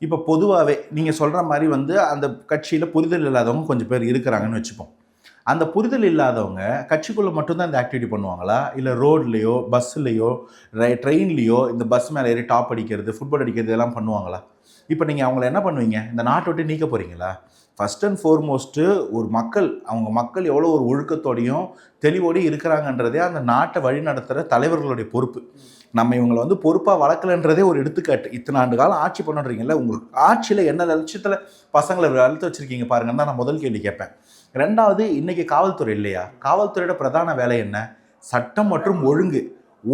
இப்போ பொதுவாகவே நீங்கள் சொல்கிற மாதிரி வந்து அந்த கட்சியில் புரிதல் இல்லாதவங்க கொஞ்சம் பேர் இருக்கிறாங்கன்னு வச்சுப்போம். அந்த புரிதல் இல்லாதவங்க கட்சிக்குள்ளே மட்டும்தான் இந்த ஆக்டிவிட்டி பண்ணுவாங்களா? இல்லை ரோட்லேயோ பஸ்ஸுலேயோ ட்ரெயின்லேயோ இந்த பஸ் மேலே ஏறி டாப் அடிக்கிறது, ஃபுட்பால் அடிக்கிறது இதெல்லாம் பண்ணுவாங்களா? இப்போ நீங்கள் அவங்கள என்ன பண்ணுவீங்க? இந்த நாட்டை விட்டு நீக்க போகிறீங்களா? ஃபர்ஸ்ட் அண்ட் ஃபோர்மோஸ்ட்டு ஒரு அவங்க மக்கள் எவ்வளோ ஒரு ஒழுக்கத்தோடையும் தெளிவோடையும் இருக்கிறாங்கன்றதே அந்த நாட்டை வழி நடத்துகிற தலைவர்களுடைய பொறுப்பு. நம்ம இவங்களை வந்து பொறுப்பாக வளர்க்கலன்றதே ஒரு எடுத்துக்காட்டு. இத்தனை ஆண்டு காலம் ஆட்சி பண்ணுறீங்கல்ல, உங்களுக்கு ஆட்சியில் என்ன லட்சத்தில் பசங்களை வளர்த்து வச்சுருக்கீங்க பாருங்கன்னு தான் நான் முதல் கேள்வி கேட்பேன். ரெண்டாவது, இன்றைக்கி காவல்துறை இல்லையா? காவல்துறையோட பிரதான வேலை என்ன? சட்டம் மற்றும்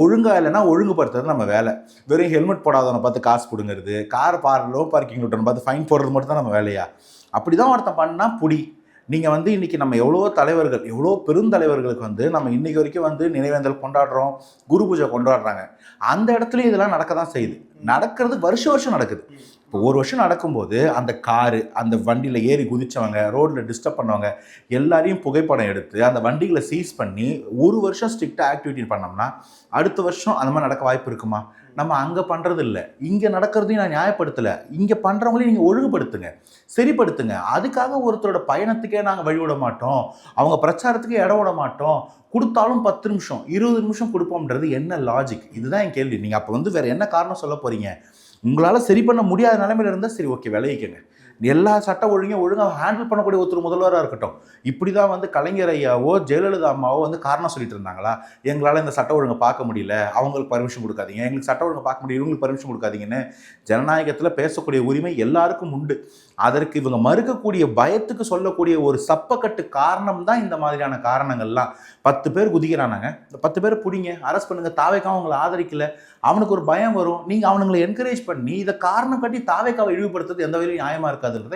ஒழுங்காக இல்லைன்னா ஒழுங்குபடுத்துறது நம்ம வேலை. வெறும் ஹெல்மெட் போடாதவனை பார்த்து காசு பிடுங்கிறது, கார் லோ பார்க்கிங் விட்டவனை பார்த்து ஃபைன் போடுறது மட்டும் தான் நம்ம வேலையா? அப்படி தான் ஒருத்தன் பண்ணால் புடி. நீங்கள் வந்து இன்றைக்கி நம்ம எவ்வளோ தலைவர்கள், எவ்வளோ பெருந்தலைவர்களுக்கு வந்து நம்ம இன்றைக்கி வரைக்கும் வந்து நினைவேந்தல் கொண்டாடுறோம், குரு பூஜை கொண்டாடுறாங்க. அந்த இடத்துலையும் இதெல்லாம் நடக்க தான் செய்யுது. நடக்கிறது வருஷம் நடக்குது. இப்போ ஒரு வருஷம் நடக்கும்போது அந்த காரு, அந்த வண்டியில் ஏறி குதித்தவங்க, ரோட்டில் டிஸ்டர்ப் பண்ணவங்க எல்லாரையும் புகைப்படம் எடுத்து அந்த வண்டிகளை சீஸ் பண்ணி ஒரு வருஷம் ஸ்ட்ரிக்டாக ஆக்டிவிட்டி பண்ணோம்னா அடுத்த வருஷம் அந்த மாதிரி நடக்க வாய்ப்பு இருக்குமா? நம்ம அங்கே பண்ணுறது இல்லை, இங்கே நடக்கிறதையும் நான் நியாயப்படுத்தலை. இங்கே பண்ணுறவங்களையும் நீங்கள் ஒழுங்குபடுத்துங்க, சரிப்படுத்துங்க. அதுக்காக ஒருத்தரோட பயணத்துக்கே நாங்கள் வழிவிட மாட்டோம், அவங்க பிரச்சாரத்துக்கே இடம் விட மாட்டோம், கொடுத்தாலும் 10 நிமிஷம் 20 நிமிஷம் கொடுப்போம்ன்றது என்ன லாஜிக்? இதுதான் என் கேள்வி. நீங்கள் அப்போ வந்து வேறு என்ன காரணம் சொல்ல போகிறீங்க? உங்களால் சரி பண்ண முடியாத நிலைமையில் இருந்தால் சரி, ஓகே, விளைவிக்கங்க. எல்லா சட்ட ஒழுங்காக ஹேண்டில் பண்ணக்கூடிய ஒருத்தர் முதல்வராக இருக்கட்டும். இப்படி தான் வந்து கலைஞர் ஐயாவோ ஜெயலலிதா அம்மாவோ வந்து காரணம் சொல்லிட்டு இருந்தாங்களா? எங்களால் இந்த சட்ட ஒழுங்கை பார்க்க முடியல, அவங்களுக்கு பர்மிஷன் கொடுக்காதீங்க, எங்களுக்கு சட்ட ஒழுங்கை பார்க்க முடியல, இவங்களுக்கு பர்மிஷன் கொடுக்காதீங்கன்னு. ஜனநாயகத்தில் பேசக்கூடிய உரிமை எல்லாருக்கும் உண்டு. அதற்கு இவங்க மறுக்கக்கூடிய பயத்துக்கு சொல்லக்கூடிய ஒரு சப்பக்கட்டு காரணம் தான் இந்த மாதிரியான காரணங்கள்லாம். 10 பேர் குதிக்கிறானாங்க, இந்த 10 பேர் பிடிங்க, அரெஸ்ட் பண்ணுங்க. தாவேக்காவும் அவங்களை ஆதரிக்கல, அவனுக்கு ஒரு பயம் வரும். நீங்கள் அவனுங்களை என்கரேஜ் பண்ணி இதை காரணம் கட்டி தாவேக்காவை இழிவுபடுத்துறது எந்த வகையிலும் நியாயமாக இருக்காது.